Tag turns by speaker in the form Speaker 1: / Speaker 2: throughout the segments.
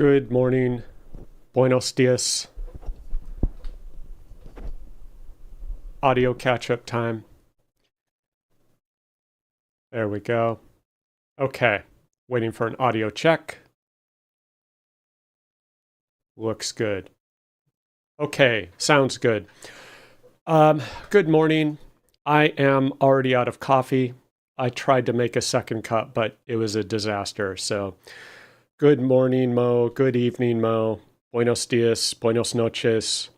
Speaker 1: Good morning. Buenos dias. Audio catch-up time. There we go. Okay. Waiting for an audio check. Looks good. Okay. Sounds good. Good morning. I am already out of coffee. I tried to make a second cup, but it was a disaster. So, good morning, Mo. Good evening, Mo. Buenos dias. Buenos noches.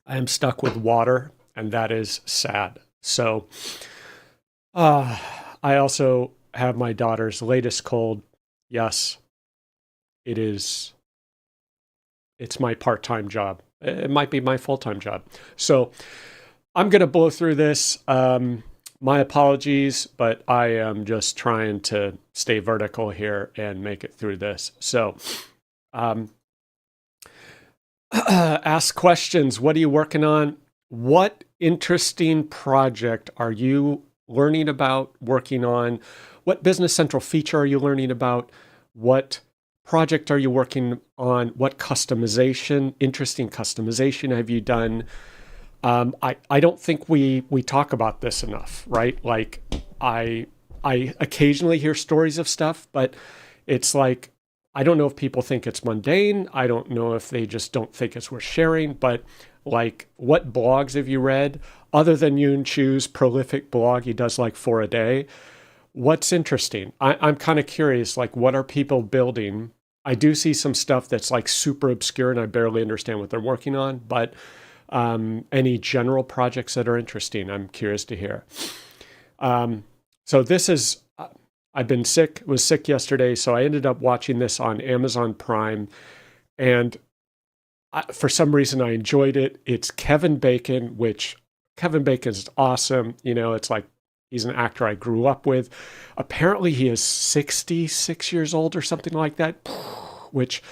Speaker 1: I am stuck with water, and that is sad. So, uh, I also have my daughter's latest cold. Yes, it is. It's my part-time job. It might be my full-time job. So I'm going to blow through this. My apologies, but I am just trying to stay vertical here and make it through this. So, um, ask questions. What are you working on? What interesting project are you learning about, working on? What Business Central feature are you learning about? What project are you working on? What customization, interesting customization have you done? I don't think we talk about this enough, right? Like I occasionally hear stories of stuff, but it's like I don't know if people think it's mundane. I don't know if they just don't think it's worth sharing. But like, what blogs have you read other than Yoon Chu's prolific blog? He does like 4 a day. What's interesting? I'm kind of curious. Like, what are people building? I do see some stuff that's like super obscure, and I barely understand what they're working on. But any general projects that are interesting, I'm curious to hear. So this is, I've been sick, was sick yesterday, so I ended up watching this on Amazon Prime, and for some reason I enjoyed it. It's Kevin Bacon, which Kevin Bacon is awesome. You know, it's like he's an actor I grew up with. Apparently he is 66 years old or something like that, which,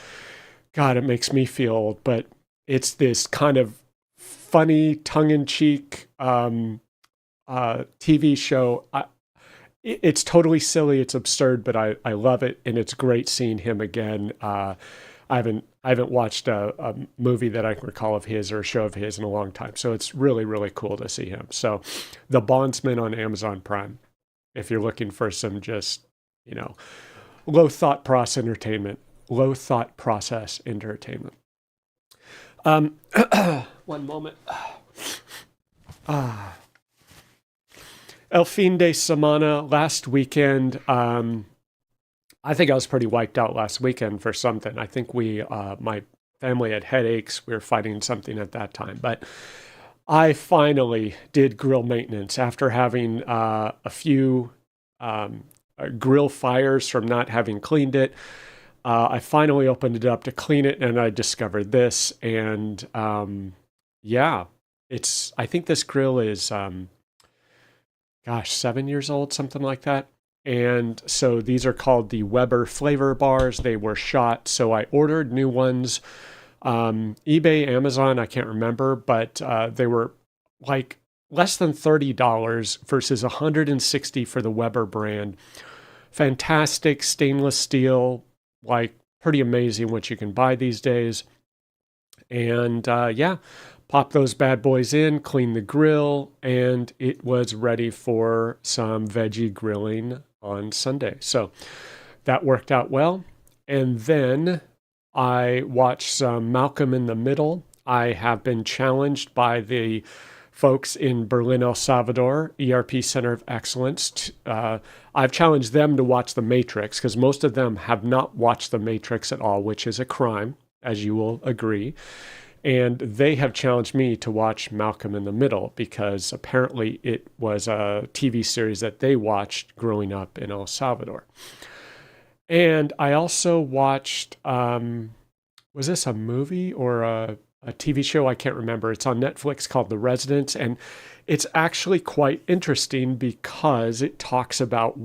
Speaker 1: God, it makes me feel old, but it's this kind of funny, tongue-in-cheek TV show. It's totally silly. It's absurd, but I love it, and it's great seeing him again. I haven't watched a movie that I can recall of his or a show of his in a long time, so it's really, really cool to see him. So, The Bondsman on Amazon Prime, if you're looking for some just, low thought process entertainment. One moment. El fin de semana, last weekend. I think I was pretty wiped out last weekend for something. I think my family had headaches. We were fighting something at that time. But I finally did grill maintenance after having a few grill fires from not having cleaned it. I finally opened it up to clean it, and I discovered this. And yeah, I think this grill is 7 years old, something like that. And so these are called the Weber flavor bars. They were shot. So I ordered new ones. eBay, Amazon, I can't remember, but they were like less than $30 versus $160 for the Weber brand. Fantastic stainless steel, like pretty amazing what you can buy these days. And pop those bad boys in, clean the grill, and it was ready for some veggie grilling on Sunday. So that worked out well. And then I watched some Malcolm in the Middle. I have been challenged by the folks in Berlin, El Salvador, ERP Center of Excellence. I've challenged them to watch The Matrix because most of them have not watched The Matrix at all, which is a crime, as you will agree. And they have challenged me to watch Malcolm in the Middle because apparently it was a TV series that they watched growing up in El Salvador. And I also watched, was this a movie or a TV show? I can't remember. It's on Netflix called The Residents. And it's actually quite interesting because it talks about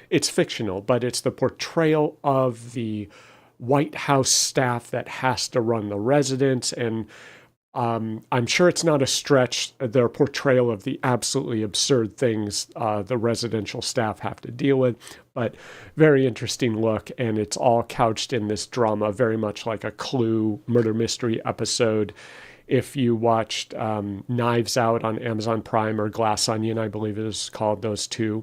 Speaker 1: it's fictional, but it's the portrayal of the White House staff that has to run the residence. And I'm sure it's not a stretch, their portrayal of the absolutely absurd things the residential staff have to deal with, but very interesting look, and it's all couched in this drama, very much like a Clue murder mystery episode. If you watched Knives Out on Amazon Prime or Glass Onion, I believe it is called, those two,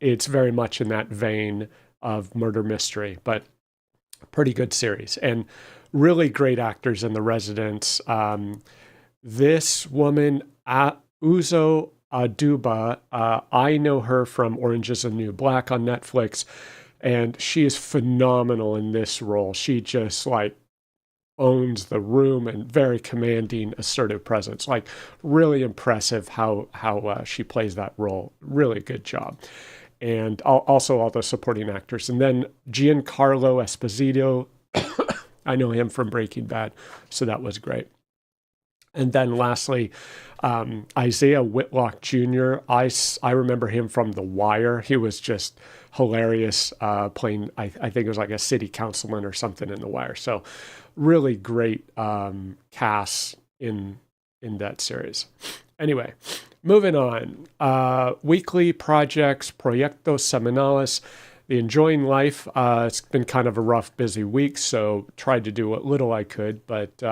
Speaker 1: it's very much in that vein of murder mystery, but pretty good series. And really great actors in The Residents. This woman, Uzo Aduba, I know her from Orange is the New Black on Netflix, and she is phenomenal in this role. She just owns the room and very commanding, assertive presence. Really impressive how she plays that role. Really good job. And also all the supporting actors. And then Giancarlo Esposito, I know him from Breaking Bad, so that was great. And then lastly, Isaiah Whitlock Jr. I remember him from The Wire. He was just hilarious playing, I think it was like a city councilman or something in The Wire. So really great cast in that series. Anyway, moving on. Weekly projects, Proyectos Semanales. The Enjoying Life, it's been kind of a rough, busy week, so tried to do what little I could, but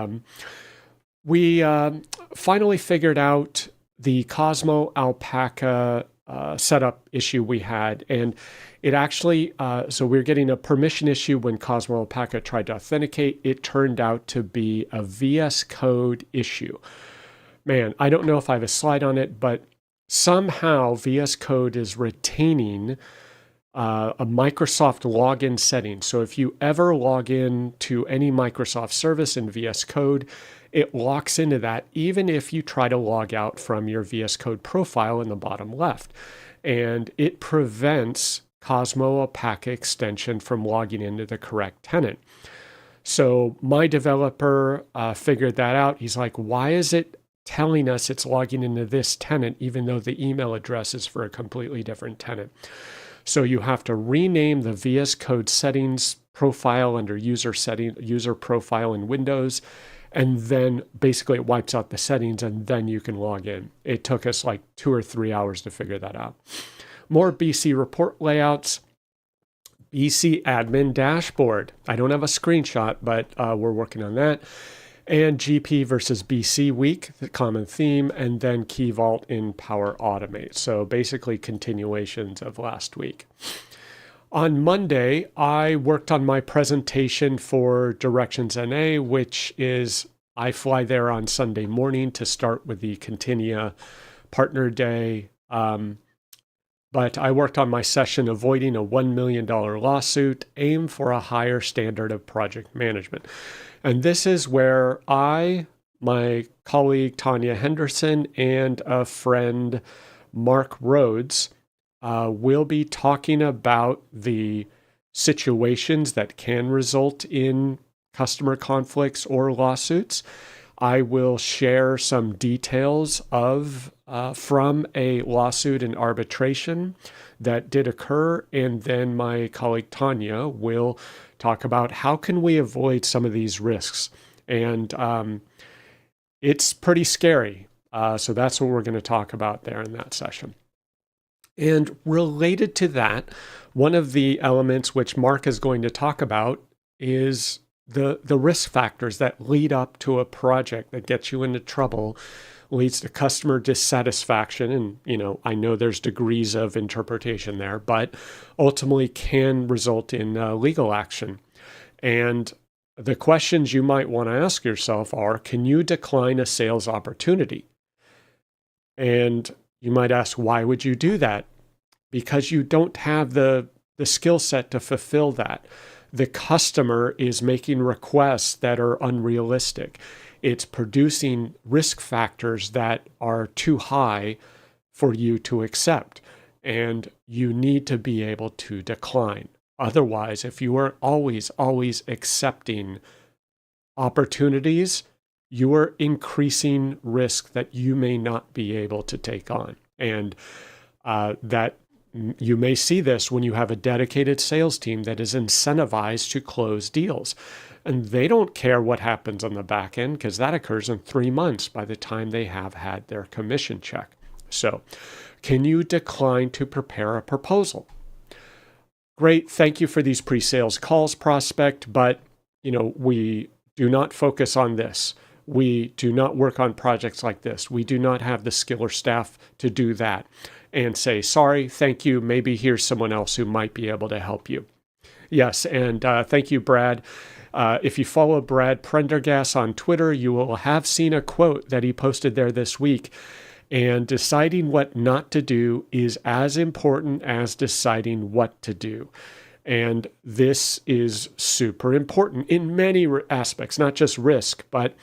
Speaker 1: we finally figured out the Cosmo Alpaca setup issue we had, and it actually, so we were getting a permission issue when Cosmo Alpaca tried to authenticate. It turned out to be a VS Code issue. Man, I don't know if I have a slide on it, but somehow VS Code is retaining a Microsoft login setting. So if you ever log in to any Microsoft service in VS Code, it locks into that even if you try to log out from your VS Code profile in the bottom left. And it prevents Cosmo Alpaca extension from logging into the correct tenant. So my developer figured that out. He's like, why is it telling us it's logging into this tenant even though the email address is for a completely different tenant? So you have to rename the VS Code settings profile under user profile in Windows, and then basically it wipes out the settings, and then you can log in. It took us 2 or 3 hours to figure that out. More BC report layouts. BC admin dashboard. I don't have a screenshot, but we're working on that. And GP versus BC week, the common theme, and then Key Vault in Power Automate. So basically continuations of last week. On Monday, I worked on my presentation for Directions NA, which is I fly there on Sunday morning to start with the Continia Partner Day. But I worked on my session avoiding a $1 million lawsuit, aim for a higher standard of project management. And this is where my colleague Tanya Henderson, and a friend Mark Rhodes will be talking about the situations that can result in customer conflicts or lawsuits. I will share some details from a lawsuit and arbitration that did occur, and then my colleague Tanya will talk about how can we avoid some of these risks. And it's pretty scary. So that's what we're going to talk about there in that session. And related to that, one of the elements which Mark is going to talk about is the risk factors that lead up to a project that gets you into trouble, leads to customer dissatisfaction. And, I know there's degrees of interpretation there, but ultimately can result in legal action. And the questions you might want to ask yourself are, can you decline a sales opportunity? And you might ask, why would you do that? Because you don't have the skill set to fulfill that. The customer is making requests that are unrealistic. It's producing risk factors that are too high for you to accept. And you need to be able to decline. Otherwise, if you are always accepting opportunities, you are increasing risk that you may not be able to take on. And that you may see this when you have a dedicated sales team that is incentivized to close deals. And they don't care what happens on the back end because that occurs in 3 months by the time they have had their commission check. So, can you decline to prepare a proposal? Great, thank you for these pre-sales calls, prospect, but we do not focus on this. We do not work on projects like this. We do not have the skill or staff to do that. And say, sorry, thank you, maybe here's someone else who might be able to help you. Yes, and thank you, Brad. If you follow Brad Prendergast on Twitter, you will have seen a quote that he posted there this week. And deciding what not to do is as important as deciding what to do. And this is super important in many aspects, not just risk, but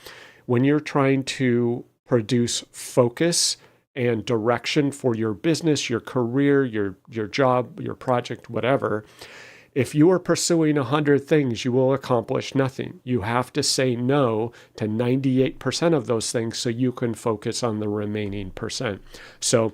Speaker 1: when you're trying to produce focus and direction for your business, your career, your job, your project, whatever. If you are pursuing 100 things, you will accomplish nothing. You have to say no to 98% of those things so you can focus on the remaining percent. So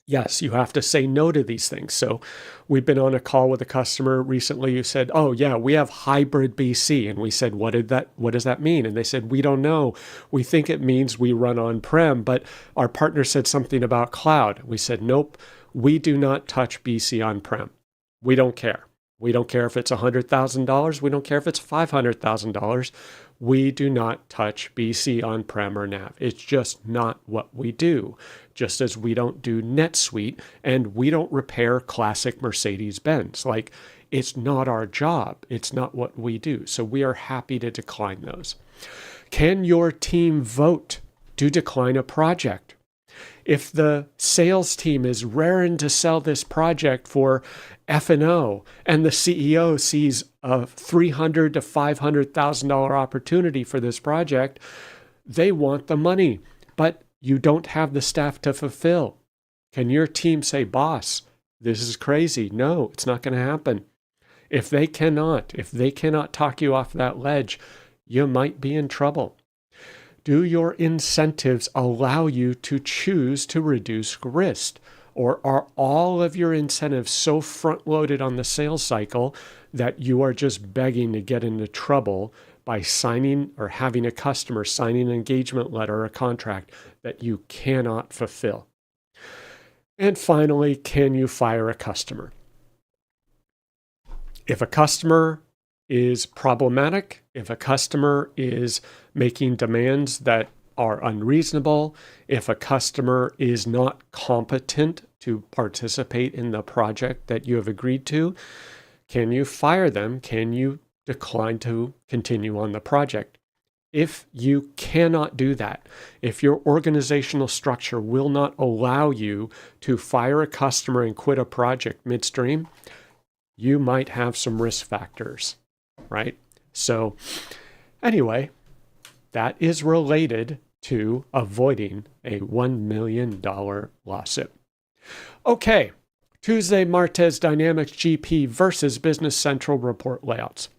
Speaker 1: yes, you have to say no to these things. So we've been on a call with a customer recently who said, oh yeah, we have hybrid BC. And we said, what does that mean? And they said, we don't know. We think it means we run on-prem, but our partner said something about cloud. We said, nope, we do not touch BC on-prem. We don't care. We don't care if it's $100,000. We don't care if it's $500,000. We do not touch BC on-prem or NAV. It's just not what we do. Just as we don't do NetSuite and we don't repair classic Mercedes-Benz. Like, it's not our job. It's not what we do. So we are happy to decline those. Can your team vote to decline a project? If the sales team is raring to sell this project for F&O and the CEO sees a $300,000 to $500,000 opportunity for this project, they want the money, but you don't have the staff to fulfill. Can your team say, boss, this is crazy? No, it's not going to happen. If they cannot talk you off that ledge, you might be in trouble. Do your incentives allow you to choose to reduce risk? Or are all of your incentives so front-loaded on the sales cycle that you are just begging to get into trouble by signing or having a customer signing an engagement letter or a contract that you cannot fulfill? And finally, can you fire a customer? If a customer is problematic, if a customer is making demands that are unreasonable, if a customer is not competent to participate in the project that you have agreed to, can you fire them? Can you decline to continue on the project? If you cannot do that, if your organizational structure will not allow you to fire a customer and quit a project midstream, you might have some risk factors, right? So anyway, that is related to avoiding a $1 million lawsuit. Okay, Tuesday, Martes Dynamics GP versus Business Central report layouts.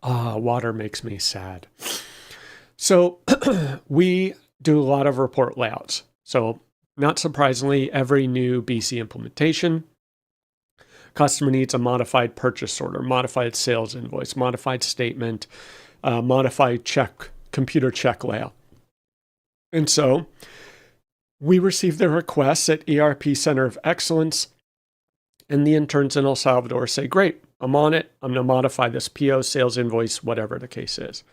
Speaker 1: Water makes me sad. So we do a lot of report layouts. So not surprisingly, every new BC implementation, customer needs a modified purchase order, modified sales invoice, modified statement, modified computer check layout. And so we receive the requests at ERP Center of Excellence, and the interns in El Salvador say, great, I'm on it. I'm going to modify this PO, sales invoice, whatever the case is.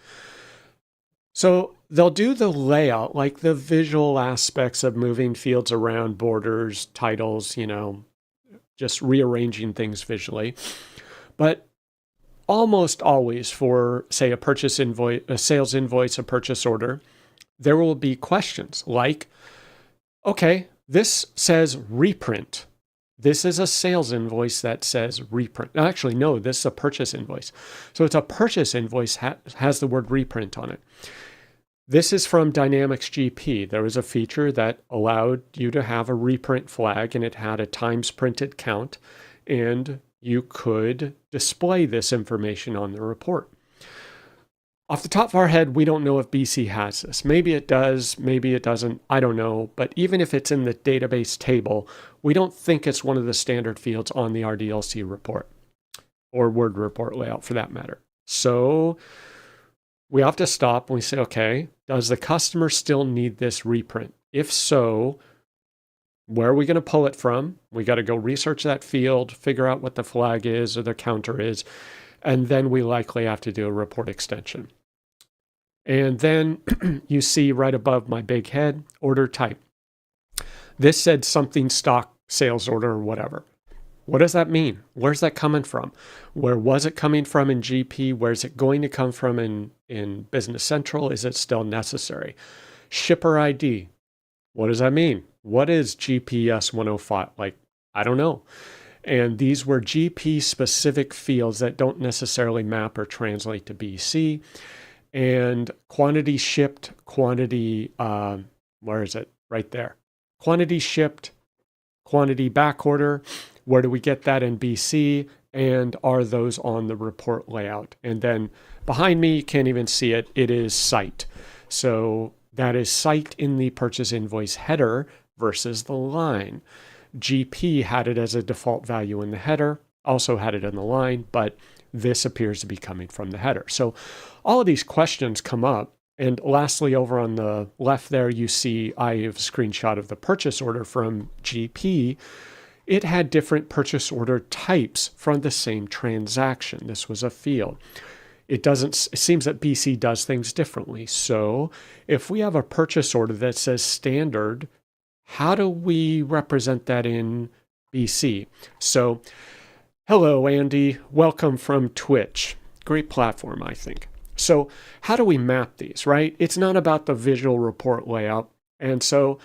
Speaker 1: So they'll do the layout, like the visual aspects of moving fields around, borders, titles, just rearranging things visually. But almost always for, say, a purchase invoice, a sales invoice, a purchase order, there will be questions like, okay, this says reprint. This is a sales invoice that says reprint. Actually, no, this is a purchase invoice. So it's a purchase invoice has the word reprint on it. This is from Dynamics GP. There was a feature that allowed you to have a reprint flag, and it had a times printed count, and you could display this information on the report. Off the top of our head, we don't know if BC has this. Maybe it does, maybe it doesn't, I don't know. But even if it's in the database table, we don't think it's one of the standard fields on the RDLC report or Word report layout for that matter. So we have to stop and we say, okay, does the customer still need this reprint? If so, where are we going to pull it from? We got to go research that field, figure out what the flag is or the counter is, and then we likely have to do a report extension. And then you see right above my big head, order type. This said something stock sales order or whatever. What does that mean? Where's that coming from? Where was it coming from in GP? Where's it going to come from in Business Central? Is it still necessary? Shipper ID. What does that mean? What is GPS 105? Like, I don't know. And these were GP specific fields that don't necessarily map or translate to BC. And quantity shipped, quantity, where is it? Right there. Quantity shipped, quantity back order. Where do we get that in BC? And are those on the report layout? And then behind me, you can't even see it. It is site. So that is site in the purchase invoice header versus the line. GP had it as a default value in the header, also had it in the line, but this appears to be coming from the header. So all of these questions come up. And lastly, over on the left there, you see I have a screenshot of the purchase order from GP. It had different purchase order types from the same transaction. This was a field. It seems that BC does things differently. So if we have a purchase order that says standard, how do we represent that in BC? So, hello, Andy. Welcome from Twitch. Great platform, I think. So how do we map these, right? It's not about the visual report layout. And so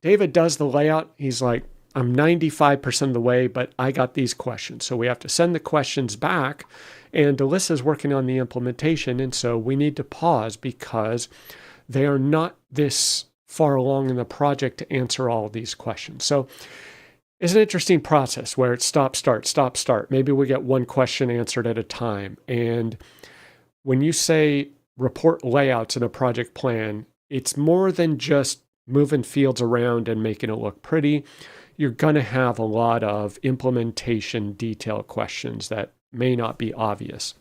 Speaker 1: David does the layout. He's like, I'm 95% of the way, but I got these questions. So we have to send the questions back. And Alyssa's working on the implementation. And so we need to pause because they are not this far along in the project to answer all of these questions. So it's an interesting process where it's stop, start, stop, start. Maybe we get one question answered at a time. And when you say report layouts in a project plan, it's more than just moving fields around and making it look pretty. You're going to have a lot of implementation detail questions that may not be obvious.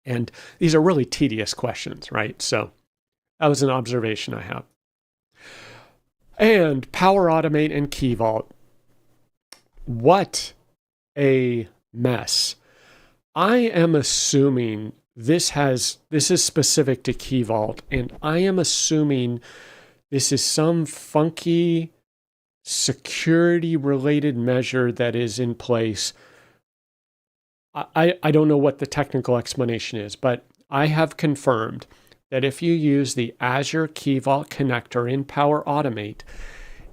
Speaker 1: And these are really tedious questions, right? So that was an observation I have. And Power Automate and Key Vault. What a mess. I am assuming this is specific to Key Vault, and I am assuming this is some funky security related measure that is in place. I don't know what the technical explanation is, but I have confirmed that if you use the Azure Key Vault connector in Power Automate,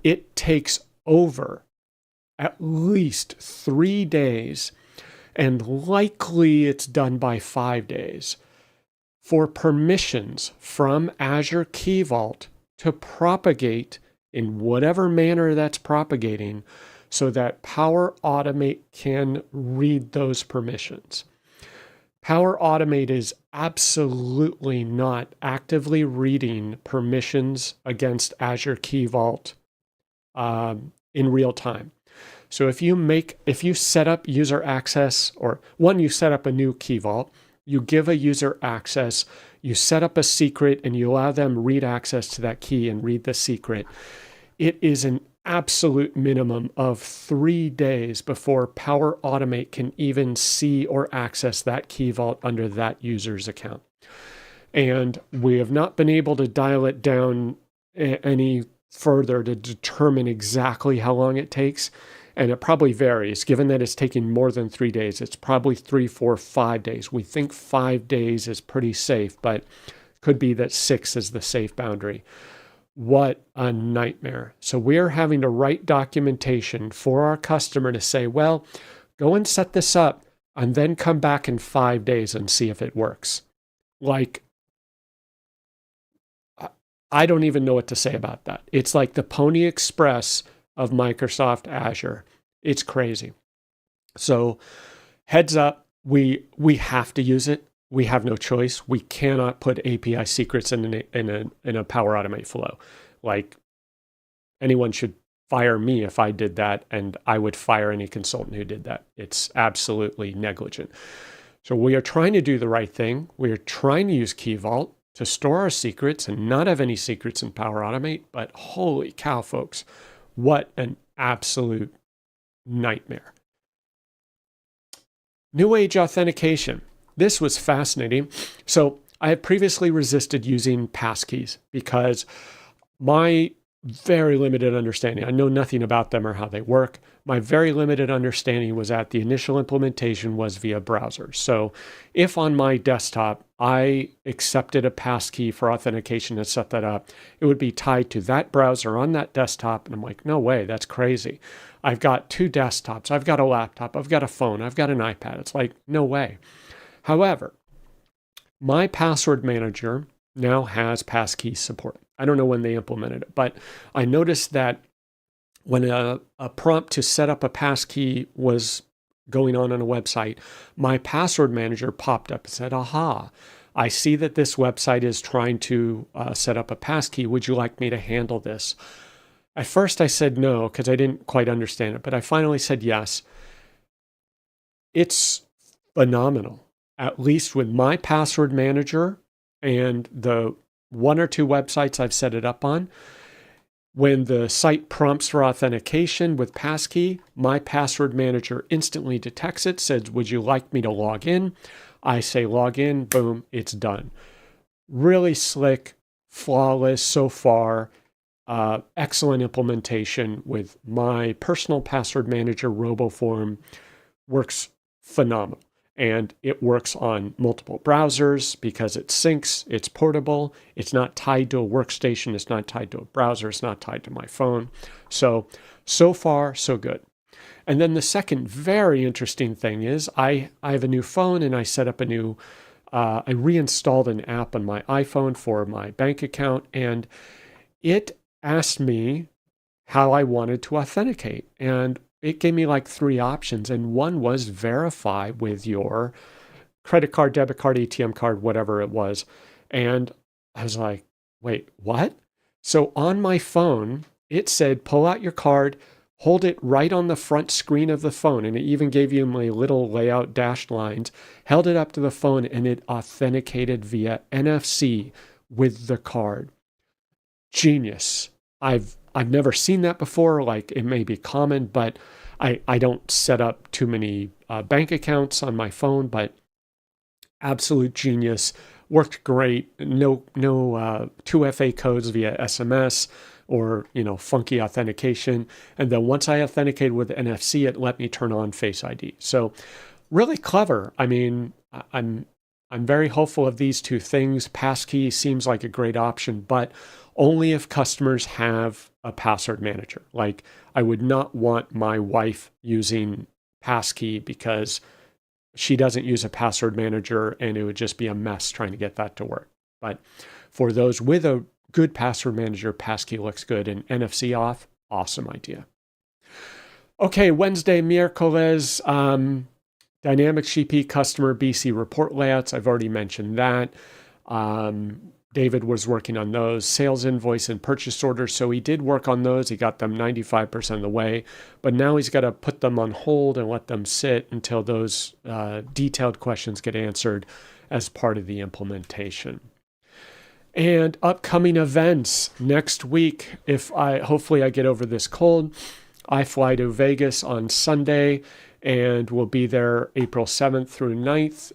Speaker 1: it takes over at least 3 days, and likely it's done by 5 days, for permissions from Azure Key Vault to propagate in whatever manner that's propagating so that Power Automate can read those permissions. Power Automate is absolutely not actively reading permissions against Azure Key Vault in real time. So if you set up user access, or you set up a new Key Vault, you give a user access, you set up a secret, and you allow them read access to that key and read the secret, it is an absolute minimum of 3 days before Power Automate can even see or access that Key Vault under that user's account. And we have not been able to dial it down any further to determine exactly how long it takes. And it probably varies. Given that it's taking more than 3 days, it's probably 3, 4, 5 days. We think 5 days is pretty safe, but could be that 6 is the safe boundary. What a nightmare. So we're having to write documentation for our customer to say, well, go and set this up and then come back in 5 days and see if it works. Like, I don't even know what to say about that. It's like the Pony Express of Microsoft Azure. It's crazy. So heads up, we have to use it. we have no choice. We cannot put API secrets in a Power Automate flow. Like, anyone should fire me if I did that, and I would fire any consultant who did that. It's absolutely negligent. So we are trying to do the right thing. We are trying to use Key Vault to store our secrets and not have any secrets in Power Automate. But holy cow, folks, what an absolute nightmare. New Age authentication. This was fascinating. So I have previously resisted using passkeys because my very limited understanding, I know nothing about them or how they work. My very limited understanding was that the initial implementation was via browser. So if on my desktop I accepted a passkey for authentication and set that up, it would be tied to that browser on that desktop. And I'm like, no way, that's crazy. I've got 2 desktops, I've got a laptop, I've got a phone, I've got an iPad. It's like, no way. However, my password manager now has passkey support. I don't know when they implemented it, but I noticed that when a prompt to set up a passkey was going on a website, my password manager popped up and said, aha, I see that this website is trying to set up a passkey. Would you like me to handle this? At first I said no, because I didn't quite understand it, but I finally said yes. It's phenomenal, at least with my password manager and the 1 or 2 websites I've set it up on. When the site prompts for authentication with passkey, my password manager instantly detects it, says, would you like me to log in? I say log in, boom, it's done. Really slick, flawless so far. Excellent implementation with my personal password manager RoboForm. Works phenomenal. And it works on multiple browsers because it syncs, it's portable, it's not tied to a workstation, it's not tied to a browser, it's not tied to my phone. So far, so good. And then the second very interesting thing is I have a new phone and I set up I reinstalled an app on my iPhone for my bank account, and it asked me how I wanted to authenticate. And it gave me like 3 options, and one was verify with your credit card, debit card, ATM card, whatever it was. And I was like, wait, what? So on my phone, it said, pull out your card, hold it right on the front screen of the phone. And it even gave you my little layout dashed lines, held it up to the phone, and it authenticated via NFC with the card. Genius. I've never seen that before. Like, it may be common, but I don't set up too many bank accounts on my phone, but absolute genius. Worked great. No 2FA codes via SMS or, funky authentication. And then once I authenticated with NFC, it let me turn on Face ID. So really clever. I mean, I'm very hopeful of these 2 things. Passkey seems like a great option, but only if customers have a password manager. Like, I would not want my wife using passkey because she doesn't use a password manager, and it would just be a mess trying to get that to work. But for those with a good password manager, passkey looks good, and NFC off, awesome idea. Okay, Wednesday, miércoles, Dynamics GP customer BC report layouts. I've already mentioned that. David was working on those, sales invoice and purchase orders. So he did work on those. He got them 95% of the way, but now he's got to put them on hold and let them sit until those detailed questions get answered as part of the implementation. And upcoming events next week, hopefully I get over this cold, I fly to Vegas on Sunday and we'll be there April 7th through 9th,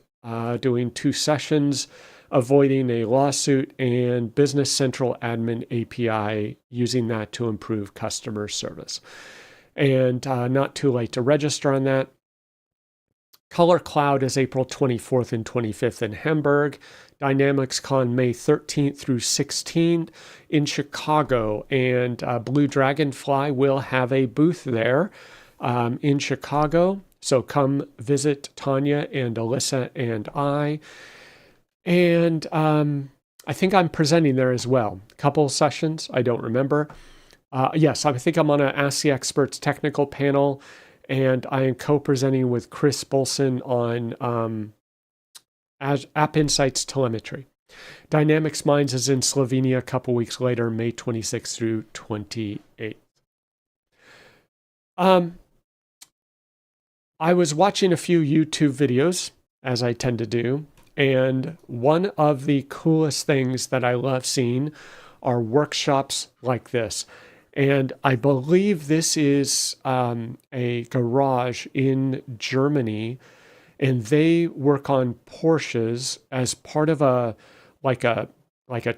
Speaker 1: doing 2 sessions, avoiding a lawsuit and Business Central Admin API, using that to improve customer service. And not too late to register on that. Color Cloud is April 24th and 25th in Hamburg. Dynamics Con May 13th through 16th in Chicago. And Blue Dragonfly will have a booth there in Chicago. So come visit Tanya and Alyssa and I. And I think I'm presenting there as well. A couple sessions, I don't remember. Yes, I think I'm on an Ask the Experts technical panel, and I am co-presenting with Chris Bolson on App Insights telemetry. Dynamics Minds is in Slovenia a couple weeks later, May 26th through 28th. I was watching a few YouTube videos, as I tend to do, and one of the coolest things that I love seeing are workshops like this. And I believe this is a garage in Germany, and they work on Porsches as part of a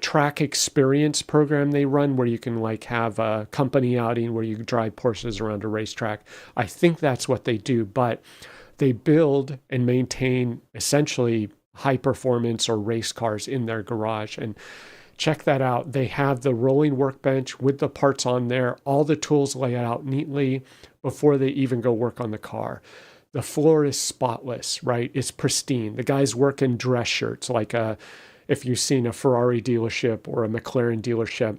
Speaker 1: track experience program they run, where you can like have a company outing where you drive Porsches around a racetrack. I think that's what they do, but they build and maintain essentially high performance or race cars in their garage. And check that out. They have the rolling workbench with the parts on there. All the tools lay out neatly before they even go work on the car. The floor is spotless, right? It's pristine. The guys work in dress shirts, like if you've seen a Ferrari dealership or a McLaren dealership,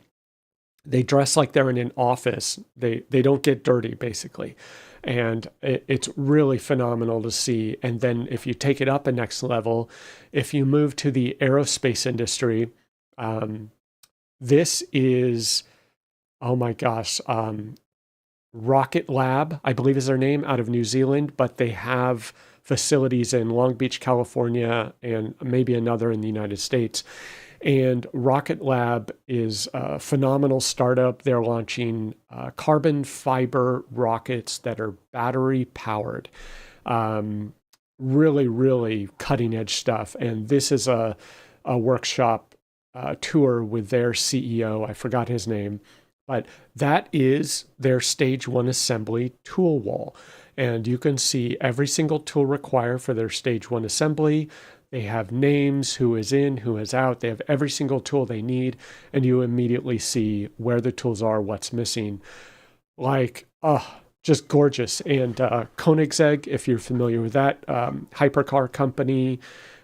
Speaker 1: they dress like they're in an office. They don't get dirty, basically. And it's really phenomenal to see. And then if you take it up a next level, if you move to the aerospace industry, this is, oh my gosh, Rocket Lab, I believe is their name, out of New Zealand, but they have facilities in Long Beach, California, and maybe another in the United States. And Rocket Lab is a phenomenal startup. They're launching carbon fiber rockets that are battery powered. Really, really cutting edge stuff. And this is a workshop tour with their CEO. I forgot his name, but that is their stage 1 assembly tool wall. And you can see every single tool required for their stage 1 assembly. They have names, who is in, who is out. They have every single tool they need, and you immediately see where the tools are, what's missing. Just gorgeous. And Koenigsegg, if you're familiar with that, hypercar company,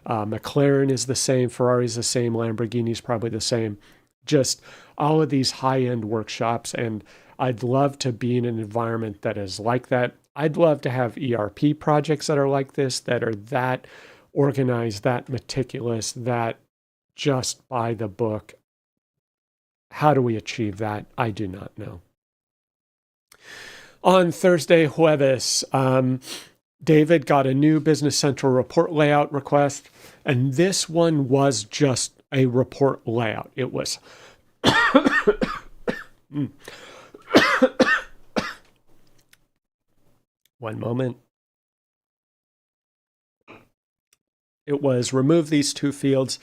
Speaker 1: McLaren is the same, Ferrari is the same, Lamborghini is probably the same. Just all of these high-end workshops, and I'd love to be in an environment that is like that. I'd love to have ERP projects that are like this, that are that organized, that meticulous, that just by the book. How do we achieve that? I do not know. On Thursday, Jueves, David got a new Business Central report layout request, and this one was just a report layout. It was one moment. It was remove these 2 fields,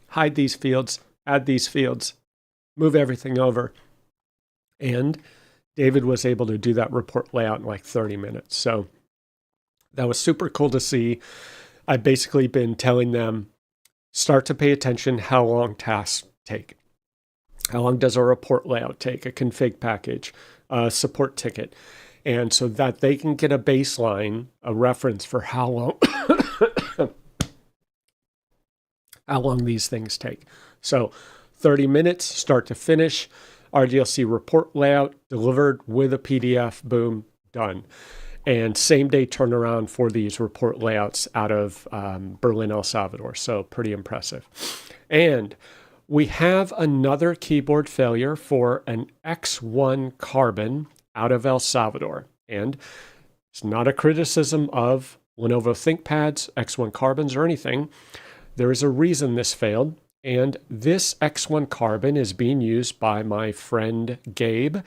Speaker 1: hide these fields, add these fields, move everything over. And David was able to do that report layout in like 30 minutes. So that was super cool to see. I've basically been telling them, start to pay attention how long tasks take. How long does a report layout take, a config package, a support ticket? And so that they can get a baseline, a reference for how long these things take. So 30 minutes, start to finish, RDLC report layout delivered with a PDF, boom, done. And same day turnaround for these report layouts out of Berlin, El Salvador. So pretty impressive. And we have another keyboard failure for an X1 Carbon out of El Salvador. And it's not a criticism of Lenovo ThinkPads, X1 Carbons, or anything. There is a reason this failed. And this X1 Carbon is being used by my friend Gabe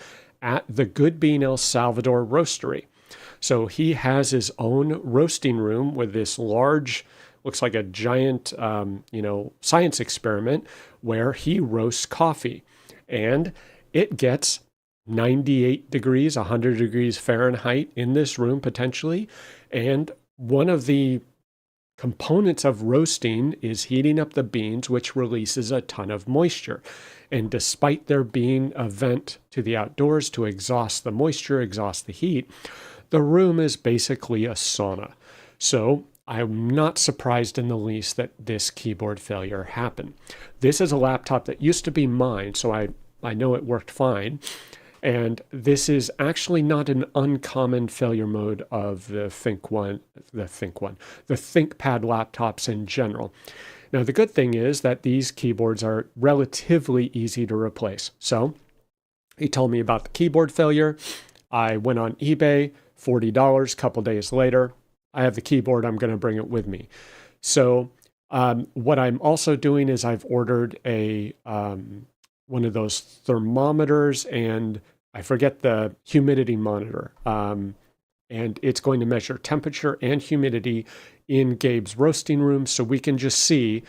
Speaker 1: at the Good Bean El Salvador Roastery. So he has his own roasting room with this large, looks like a giant, science experiment where he roasts coffee. And it gets 98 degrees, 100 degrees Fahrenheit in this room potentially. And one of the components of roasting is heating up the beans, which releases a ton of moisture. And despite there being a vent to the outdoors to exhaust the moisture, exhaust the heat, the room is basically a sauna. So I'm not surprised in the least that this keyboard failure happened. This is a laptop that used to be mine, so I know it worked fine. And this is actually not an uncommon failure mode of the ThinkPad laptops in general. Now, the good thing is that these keyboards are relatively easy to replace. So he told me about the keyboard failure. I went on eBay, $40, a couple days later. I have the keyboard. I'm going to bring it with me. So what I'm also doing is I've ordered a one of those thermometers, and I forget the humidity monitor. And it's going to measure temperature and humidity in Gabe's roasting room, so we can just see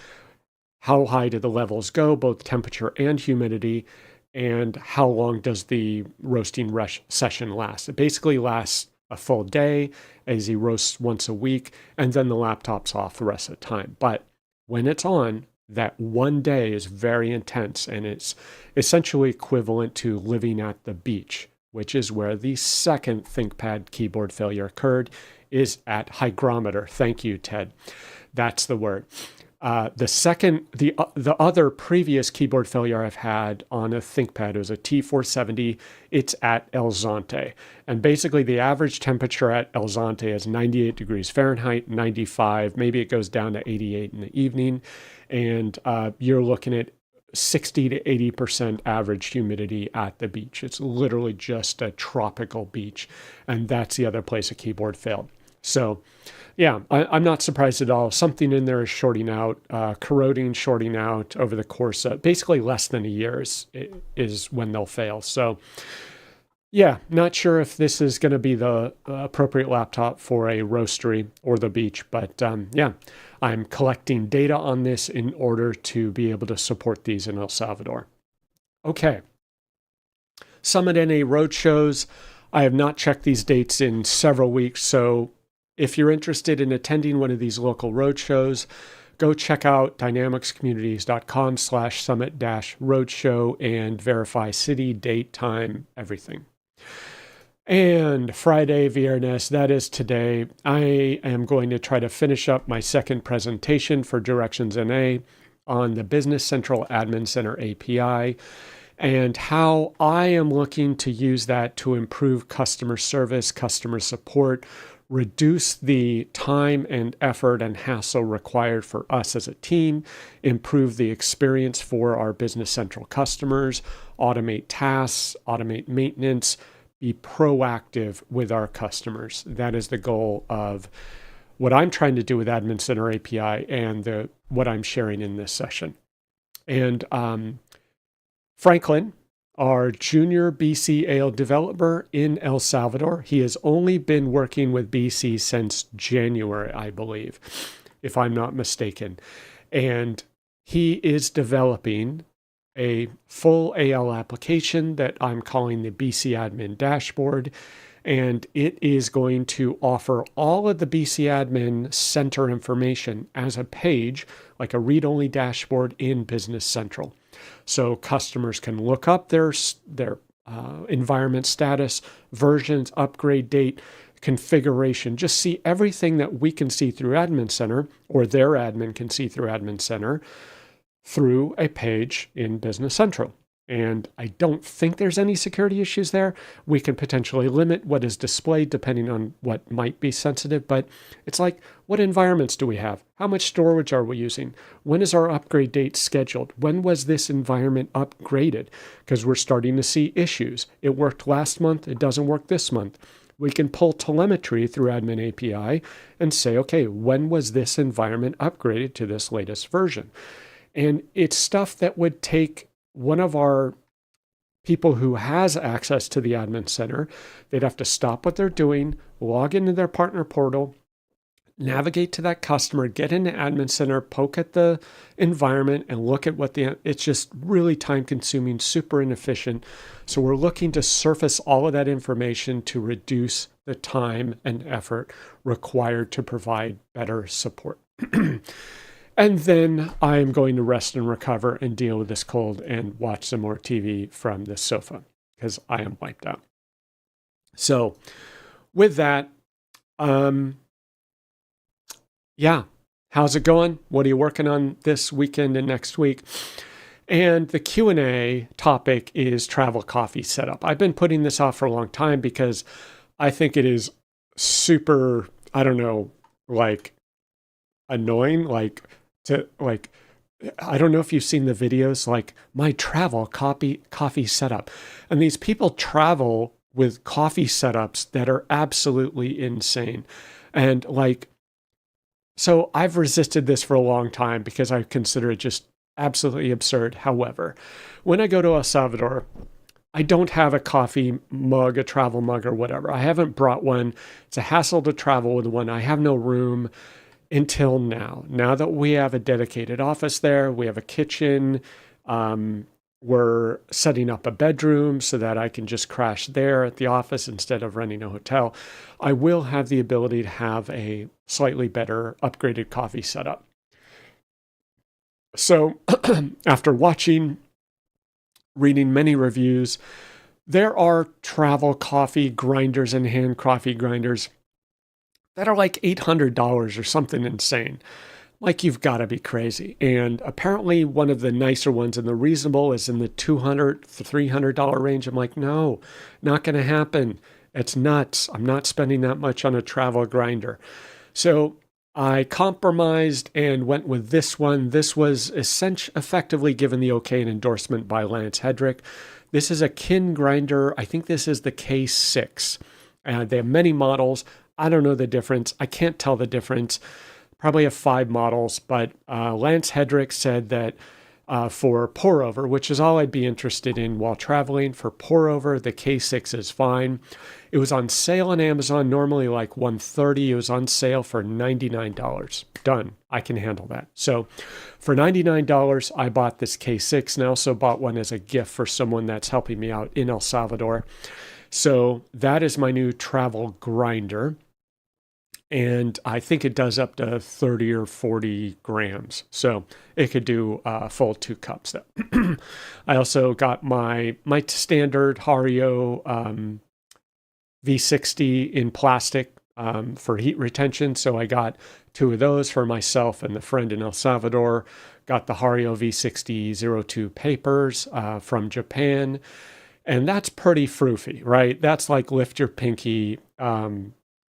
Speaker 1: how high do the levels go, both temperature and humidity, and how long does the roasting session last. It basically lasts a full day as he roasts once a week, and then the laptop's off the rest of the time. But when it's on, that one day is very intense, and it's essentially equivalent to living at the beach, which is where the second ThinkPad keyboard failure occurred, is at hygrometer. Thank you, Ted. That's the word. The other previous keyboard failure I've had on a ThinkPad was a T470. It's at El Zonte. And basically the average temperature at El Zonte is 98 degrees Fahrenheit, 95, maybe it goes down to 88 in the evening. And you're looking at 60 to 80% average humidity at the beach. It's literally just a tropical beach. And that's the other place a keyboard failed. So yeah, I'm not surprised at all. Something in there is shorting out, corroding, shorting out over the course of basically less than a year is when they'll fail. So yeah, not sure if this is going to be the appropriate laptop for a roastery or the beach, but yeah, I'm collecting data on this in order to be able to support these in El Salvador. Okay. Summit NA roadshows. I have not checked these dates in several weeks, so if you're interested in attending one of these local roadshows, go check out dynamicscommunities.com/summit-roadshow and verify city, date, time, everything. And Friday, Viernes, that is today, I am going to try to finish up my second presentation for Directions NA on the Business Central Admin Center API and how I am looking to use that to improve customer service, customer support, reduce the time and effort and hassle required for us as a team, improve the experience for our Business Central customers, automate tasks, automate maintenance, be proactive with our customers. That is the goal of what I'm trying to do with Admin Center API and what I'm sharing in this session. And Franklin, our junior BC developer in El Salvador. He has only been working with BC since January, I believe, if I'm not mistaken. And he is developing a full AL application that I'm calling the BC Admin Dashboard. And it is going to offer all of the BC Admin Center information as a page, like a read-only dashboard in Business Central. So customers can look up their environment status, versions, upgrade date, configuration, just see everything that we can see through Admin Center, or their admin can see through Admin Center, through a page in Business Central. And I don't think there's any security issues there. We can potentially limit what is displayed depending on what might be sensitive, but it's like, what environments do we have? How much storage are we using? When is our upgrade date scheduled? When was this environment upgraded? Because we're starting to see issues. It worked last month, it doesn't work this month. We can pull telemetry through Admin API and say, okay, when was this environment upgraded to this latest version? And it's stuff that would take one of our people who has access to the Admin Center, they'd have to stop what they're doing, log into their partner portal, navigate to that customer, get into Admin Center, poke at the environment, and look at it's just really time consuming, super inefficient. So we're looking to surface all of that information to reduce the time and effort required to provide better support. And then I'm going to rest and recover and deal with this cold and watch some more TV from the sofa because I am wiped out. So with that, yeah, how's it going? What are you working on this weekend and next week? And the Q&A topic is travel coffee setup. I've been putting this off for a long time because I think it is super, I don't know, like annoying, I don't know if you've seen the videos, like my travel coffee setup. And these people travel with coffee setups that are absolutely insane. And so I've resisted this for a long time because I consider it just absolutely absurd. However, when I go to El Salvador, I don't have a coffee mug, a travel mug or whatever. I haven't brought one. It's a hassle to travel with one. I have no room until now. Now that we have a dedicated office there, we have a kitchen, we're setting up a bedroom so that I can just crash there at the office instead of renting a hotel. I will have the ability to have a slightly better upgraded coffee setup. So after reading many reviews, there are travel coffee grinders and hand coffee grinders that are like $800 or something insane. Like, you've got to be crazy. And apparently one of the nicer ones and the reasonable is in the $200 to $300 range. I'm like, no, not going to happen. It's nuts. I'm not spending that much on a travel grinder. So I compromised and went with this one. This was effectively given the okay and endorsement by Lance Hedrick. This is a kin grinder. I think this is the K6. They have many models. I don't know the difference. I can't tell the difference. Probably have 5 models, but Lance Hedrick said that for pour over, which is all I'd be interested in while traveling, for pour over, the K6 is fine. It was on sale on Amazon, normally like $130. It was on sale for $99. Done. I can handle that. So for $99, I bought this K6 and I also bought one as a gift for someone that's helping me out in El Salvador. So that is my new travel grinder. And I think it does up to 30 or 40 grams. So it could do a full 2 cups. I also got my standard Hario V60 in plastic for heat retention. So I got 2 of those for myself and the friend in El Salvador. Got the Hario V60-02 papers from Japan. And that's pretty froofy, right? That's like lift your pinky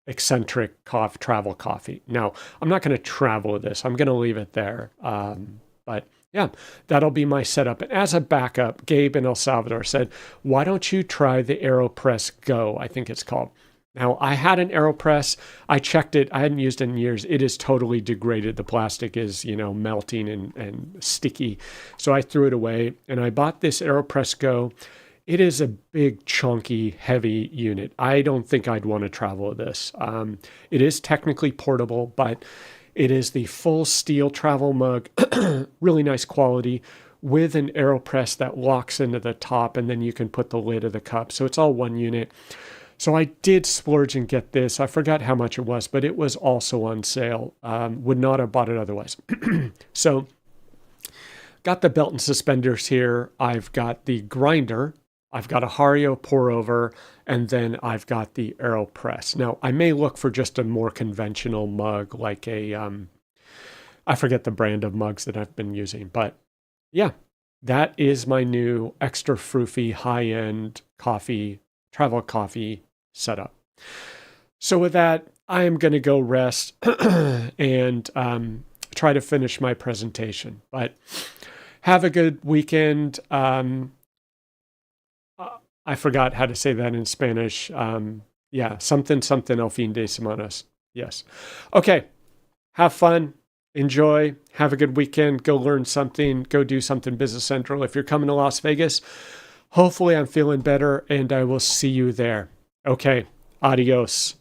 Speaker 1: eccentric travel coffee. Now, I'm not going to travel with this. I'm going to leave it there. But yeah, that'll be my setup. And as a backup, Gabe in El Salvador said, why don't you try the AeroPress Go, I think it's called. Now, I had an AeroPress. I checked it. I hadn't used it in years. It is totally degraded. The plastic is, melting and sticky. So I threw it away. And I bought this AeroPress Go. It is a big, chunky, heavy unit. I don't think I'd want to travel with this. It is technically portable, but it is the full steel travel mug, really nice quality, with an AeroPress that locks into the top, and then you can put the lid of the cup. So it's all one unit. So I did splurge and get this. I forgot how much it was, but it was also on sale. Would not have bought it otherwise. So got the belt and suspenders here. I've got the grinder. I've got a Hario pour over, and then I've got the AeroPress. Now, I may look for just a more conventional mug, like I forget the brand of mugs that I've been using, but yeah, that is my new extra froofy high-end travel coffee setup. So with that, I am going to go rest and try to finish my presentation, but have a good weekend. I forgot how to say that in Spanish. Something el fin de semanas. Yes. Okay. Have fun. Enjoy. Have a good weekend. Go learn something. Go do something Business Central. If you're coming to Las Vegas, hopefully I'm feeling better and I will see you there. Okay. Adios.